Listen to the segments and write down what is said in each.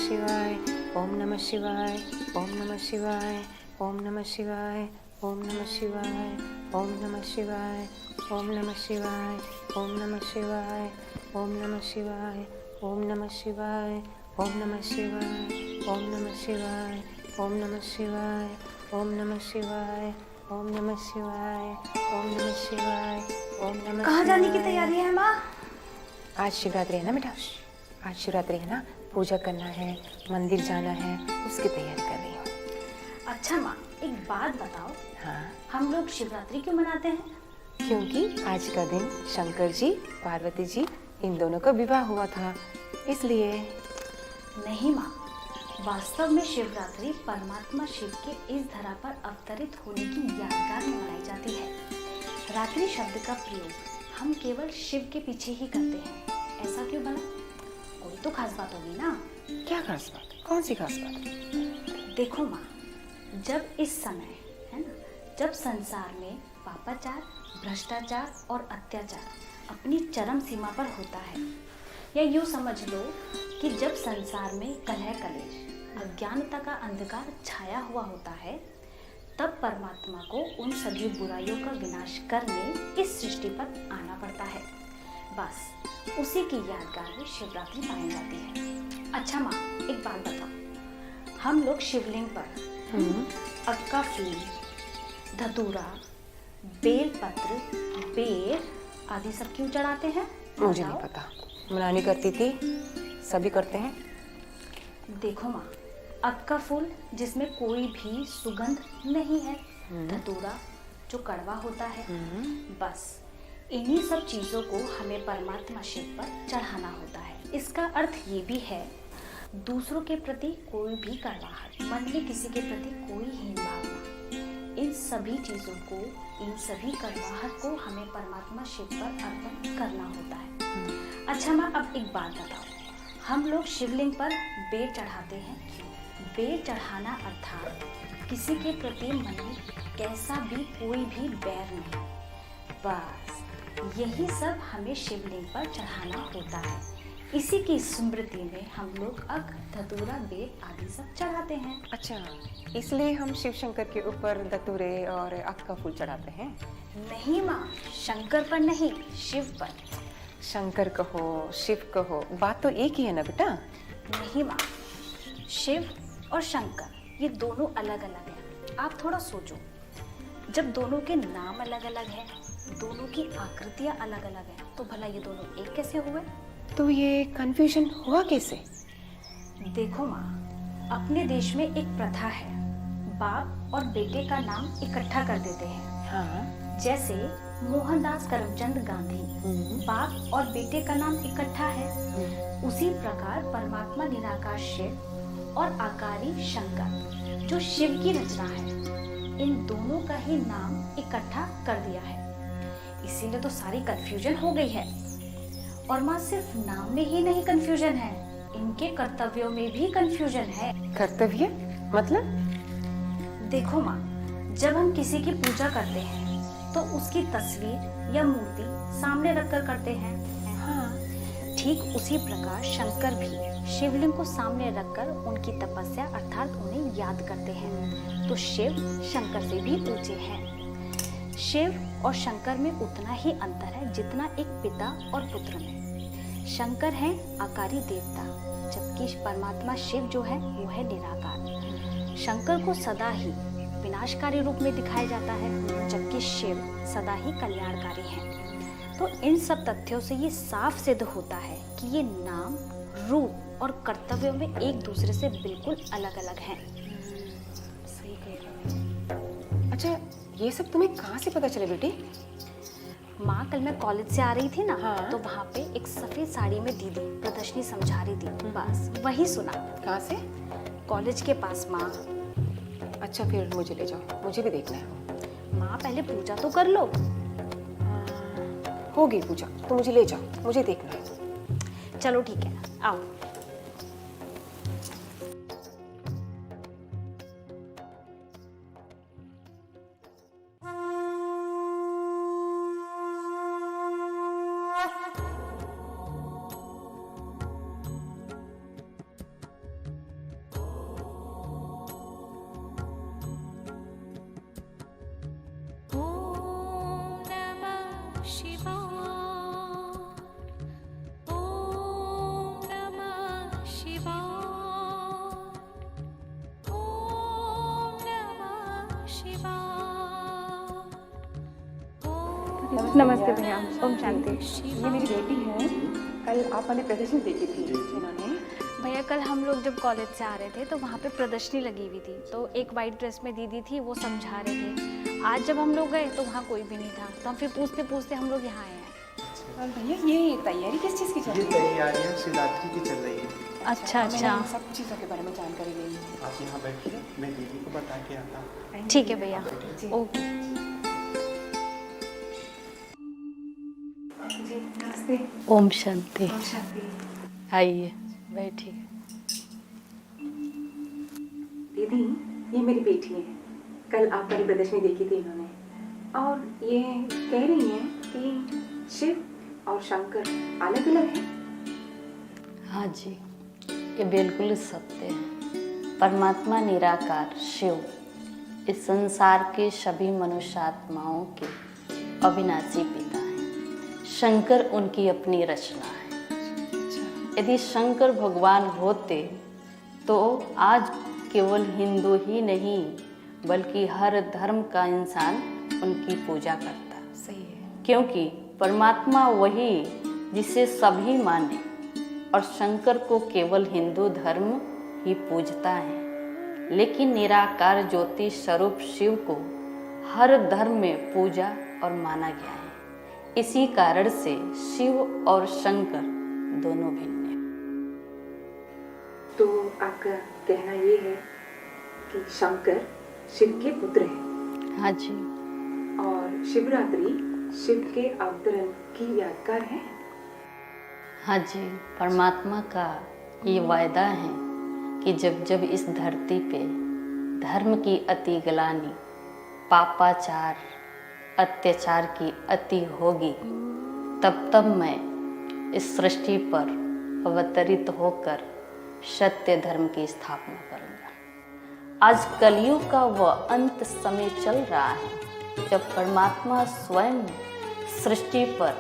शिवाय, ओम नमः शिवाय, ओम नमः शिवाय, ओम नमः शिवाय, ओम नमः शिवाय, ओम नमः शिवाय, ओम नमः शिवाय, ओम नमः शिवाय, ओम नमः शिवाय, ओम नमः शिवाय, ओम नमः शिवाय, ओम नमः शिवाय, ओम नमः शिवाय, ओम नमः शिवाय, ओम नमः शिवाय, ओम नमः शिवाय, ओम नमः। कहाँ जाने की तैयारी है माँ? आज शिवरात्रि है ना बेटा, आज शिवरात्रि है ना, पूजा करना है, मंदिर जाना है, उसकी तैयारी कर रही हूँ। अच्छा माँ, एक बात बताओ। हाँ, हम लोग शिवरात्रि क्यों मनाते हैं? क्योंकि आज का दिन शंकर जी, पार्वती जी, इन दोनों का विवाह हुआ था, इसलिए। नहीं माँ, वास्तव में शिवरात्रि परमात्मा शिव के इस धरा पर अवतरित होने की यादगार में मनाई जाती है। रात्रि शब्द का प्रयोग हम केवल शिव के पीछे ही करते हैं। ऐसा क्यों बना? कोई तो खास बात होगी ना? क्या खास बात? कौन सी खास बात? देखो माँ, जब इस समय है ना, जब संसार में पापाचार, भ्रष्टाचार और अत्याचार अपनी चरम सीमा पर होता है, या यूँ समझ लो कि जब संसार में कलह कलेश, अज्ञानता का अंधकार छाया हुआ होता है, तब परमात्मा को उन सभी बुराइयों का विनाश करने इस सृष्टि पर आना पड़ता है। बस उसी की यादगार में शिवरात्रि मनाई जाती है। अच्छा माँ, एक बात बताओ, हम लोग शिवलिंग पर अक्का फूल, धतूरा, बेलपत्र, बेर आदि सब क्यों चढ़ाते हैं? मुझे नहीं पता, मना नहीं करती थी, सभी करते हैं। देखो माँ, अक्का फूल जिसमें कोई भी सुगंध नहीं है, धतूरा जो कड़वा होता है, बस इन्हीं सब चीज़ों को हमें परमात्मा शिव पर चढ़ाना होता है। इसका अर्थ ये भी है, दूसरों के प्रति कोई भी कड़वाहट, मन में किसी के प्रति कोई हीन भावना, इन सभी चीज़ों को, इन सभी कड़वाहट को हमें परमात्मा शिव पर अर्पण करना होता है। अच्छा माँ, अब एक बात बताओ, हम लोग शिवलिंग पर बेर चढ़ाते हैं क्यों? बेर चढ़ाना अर्थात किसी के प्रति मन में कैसा भी कोई भी बैर नहीं, बस यही सब हमें शिवलिंग पर चढ़ाना होता है। इसी की स्मृति में हम लोग अक, धतूरा, बेर आदि सब चढ़ाते हैं। अच्छा, इसलिए हम शिव शंकर के ऊपर धतूरे और अक का फूल चढ़ाते हैं? नहीं माँ, शंकर पर नहीं, शिव पर। शंकर कहो, शिव कहो, बात तो एक ही है ना बेटा? नहीं माँ, शिव और शंकर ये दोनों अलग अलग हैं। आप थोड़ा सोचो, जब दोनों के नाम अलग अलग हैं, दोनों की आकृतियाँ अलग अलग हैं, तो भला ये दोनों एक कैसे हुए? तो ये कंफ्यूजन हुआ कैसे? देखो माँ, अपने देश में एक प्रथा है, बाप और बेटे का नाम इकट्ठा कर देते हैं। हाँ, जैसे मोहनदास करमचंद गांधी, बाप और बेटे का नाम इकट्ठा है। उसी प्रकार परमात्मा निराकार शिव और आकारी शंकर जो शिव की रचना है, इन दोनों का ही नाम इकट्ठा कर दिया है। इसीलिए तो सारी कंफ्यूजन हो गई है। और माँ, सिर्फ नाम में ही नहीं कंफ्यूजन है, इनके कर्तव्यों में भी कंफ्यूजन है। कर्तव्य मतलब? देखो माँ, जब हम किसी की पूजा करते हैं तो उसकी तस्वीर या मूर्ति सामने रखकर करते हैं। हाँ, ठीक उसी प्रकार शंकर भी शिवलिंग को सामने रखकर उनकी तपस्या अर्थात उन्हें याद करते हैं। तो शिव शंकर से भी ऊंचे हैं। शिव और शंकर में उतना ही अंतर है जितना एक पिता और पुत्र में। शंकर है आकारी देवता, जबकि परमात्मा शिव जो है वो है निराकार। शंकर को सदा ही विनाशकारी रूप में दिखाया जाता है, जबकि शिव सदा ही कल्याणकारी है। तो इन सब तथ्यों से ये साफ सिद्ध होता है कि ये नाम, रूप और कर्तव्यों में एक दूसरे से बिल्कुल अलग अलग हैं। सही कह रही हो। अच्छा, ये सब तुम्हें कहाँ से पता चले बेटी? माँ, कल मैं कॉलेज से आ रही थी ना, हाँ। तो वहाँ पे एक सफेद साड़ी में दीदी प्रदर्शनी समझा रही थी, बस वही सुना। कहाँ से? कॉलेज के पास माँ। अच्छा, फिर मुझे ले जाओ, मुझे भी देखना है। माँ, पहले पूजा तो कर लो। हो गई पूजा, तो मुझे ले जाओ, मुझे देखना है। चलो ठीक है, आओ। नमस्ते भैया। ओम शांति। ये मेरी बेटी है, कल आप वाली प्रदर्शनी देखी थी इन्होंने। भैया कल हम लोग जब कॉलेज से आ रहे थे तो वहाँ पे प्रदर्शनी लगी हुई थी, तो एक वाइट ड्रेस में दीदी थी, वो समझा रहे थे। आज जब हम लोग गए तो वहाँ कोई भी नहीं था, तो हम फिर पूछते पूछते हम लोग यहाँ आए हैं। और भैया ये तैयारी किस चीज़ की चल ये रही है? तैयारियां शिवरात्रि की चल रही है। अच्छा मैंने अच्छा, इन सब चीज़ों के बारे में जानकारी ली है। आप यहाँ बैठिए, मैं दीदी को बता के आता हूँ। ठीक है भैया। जी। ओके। जी नमस्ते। ओम शांति। ओम शांति। आइए बैठिए। दीदी ये मेरी बेटी है, कल आप वाली प्रदर्शनी देखी थी इन्होंने, और ये कह रही हैं कि शिव और शंकर अलग अलग हैं। हाँ जी, ये बिल्कुल सत्य है। परमात्मा निराकार शिव इस संसार के सभी मनुष्यात्माओं के अविनाशी पिता हैं। शंकर उनकी अपनी रचना है। यदि शंकर भगवान होते तो आज केवल हिंदू ही नहीं बल्कि हर धर्म का इंसान उनकी पूजा करता। सही है। क्योंकि परमात्मा वही जिसे सभी माने और शंकर को केवल हिंदू धर्म ही पूजता है, लेकिन निराकार ज्योति स्वरूप शिव को हर धर्म में पूजा और माना गया है। इसी कारण से शिव और शंकर दोनों भिन्न हैं। तो आपका कहना ये है कि शंकर शिव के पुत्र हैं हाँ जी, और शिवरात्रि शिव के अवतरण की यादगार है। हाँ जी, परमात्मा का ये वायदा है कि जब जब इस धरती पे धर्म की अति ग्लानि, पापाचार, अत्याचार की अति होगी, तब तब मैं इस सृष्टि पर अवतरित होकर सत्य धर्म की स्थापना करूँगा। आज कलयुग का वह अंत समय चल रहा है जब परमात्मा स्वयं सृष्टि पर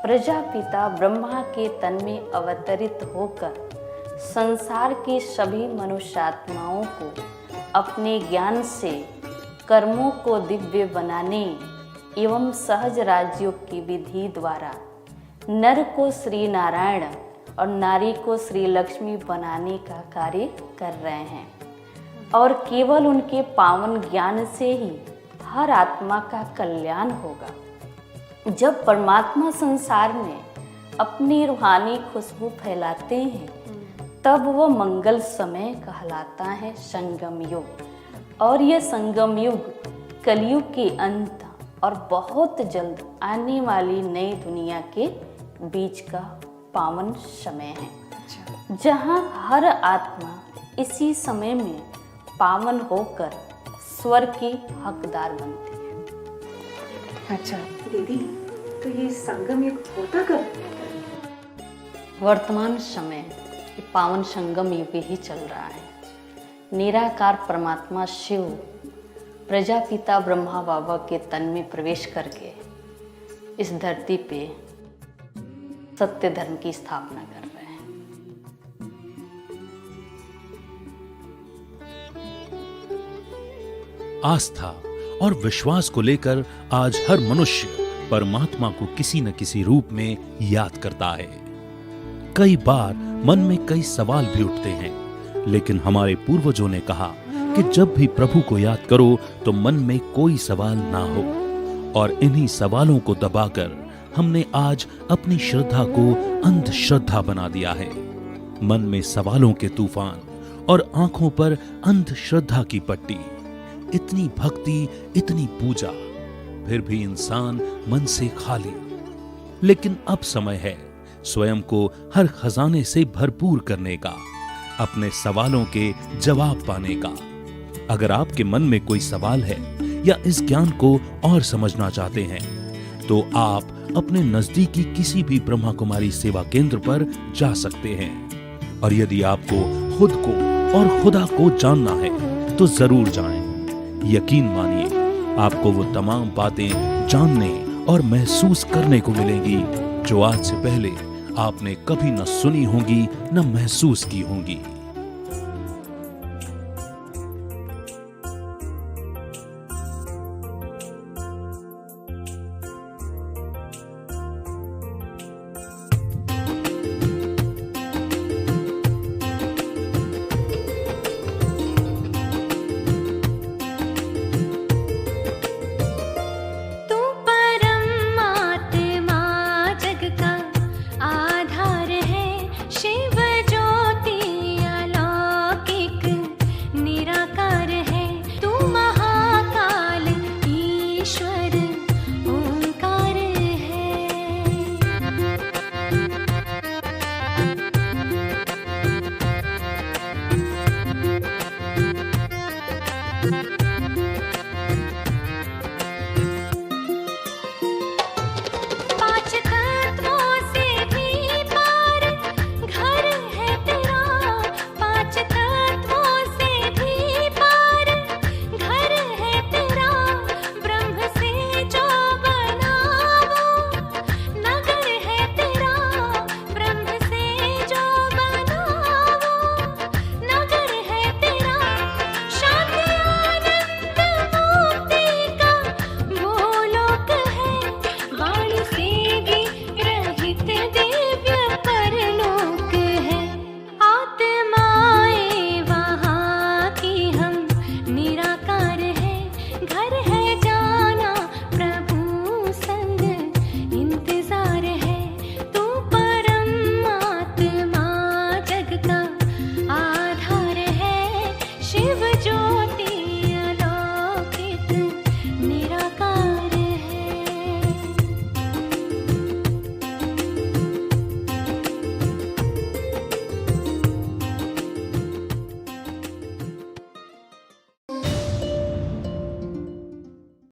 प्रजापिता ब्रह्मा के तन में अवतरित होकर संसार के सभी मनुष्यात्माओं को अपने ज्ञान से कर्मों को दिव्य बनाने एवं सहज राजयोग की विधि द्वारा नर को श्री नारायण और नारी को श्री लक्ष्मी बनाने का कार्य कर रहे हैं। और केवल उनके पावन ज्ञान से ही हर आत्मा का कल्याण होगा। जब परमात्मा संसार में अपनी रूहानी खुशबू फैलाते हैं तब वह मंगल समय कहलाता है संगम युग। और यह संगम युग कलयुग के अंत और बहुत जल्द आने वाली नई दुनिया के बीच का पावन समय है, जहाँ हर आत्मा इसी समय में पावन होकर स्वर्ग की हकदार बनती है। अच्छा दीदी, तो ये संगम युग होता कब? वर्तमान समय ये पावन संगम युग ही चल रहा है। निराकार परमात्मा शिव प्रजापिता ब्रह्मा बाबा के तन में प्रवेश करके इस धरती पे सत्य धर्म की स्थापना कर रहे हैं। आस्था और विश्वास को लेकर आज हर मनुष्य परमात्मा को किसी न किसी रूप में याद करता है। कई बार मन में कई सवाल भी उठते हैं, लेकिन हमारे पूर्वजों ने कहा कि जब भी प्रभु को याद करो तो मन में कोई सवाल ना हो। और इन्हीं सवालों को दबाकर हमने आज अपनी श्रद्धा को अंधश्रद्धा बना दिया है। मन में सवालों के तूफान और आंखों पर अंधश्रद्धा की पट्टी। इतनी भक्ति, इतनी पूजा, फिर भी इंसान मन से खाली। लेकिन अब समय है स्वयं को हर खजाने से भरपूर करने का, अपने सवालों के जवाब पाने का। अगर आपके मन में कोई सवाल है या इस ज्ञान को और समझना चाहते हैं तो आप अपने नजदीकी किसी भी ब्रह्मा कुमारी सेवा केंद्र पर जा सकते हैं। और यदि आपको खुद को और खुदा को जानना है तो जरूर जाएं। यकीन मानिए आपको वो तमाम बातें जानने और महसूस करने को मिलेंगी जो आज से पहले आपने कभी न सुनी होंगी न महसूस की होंगी।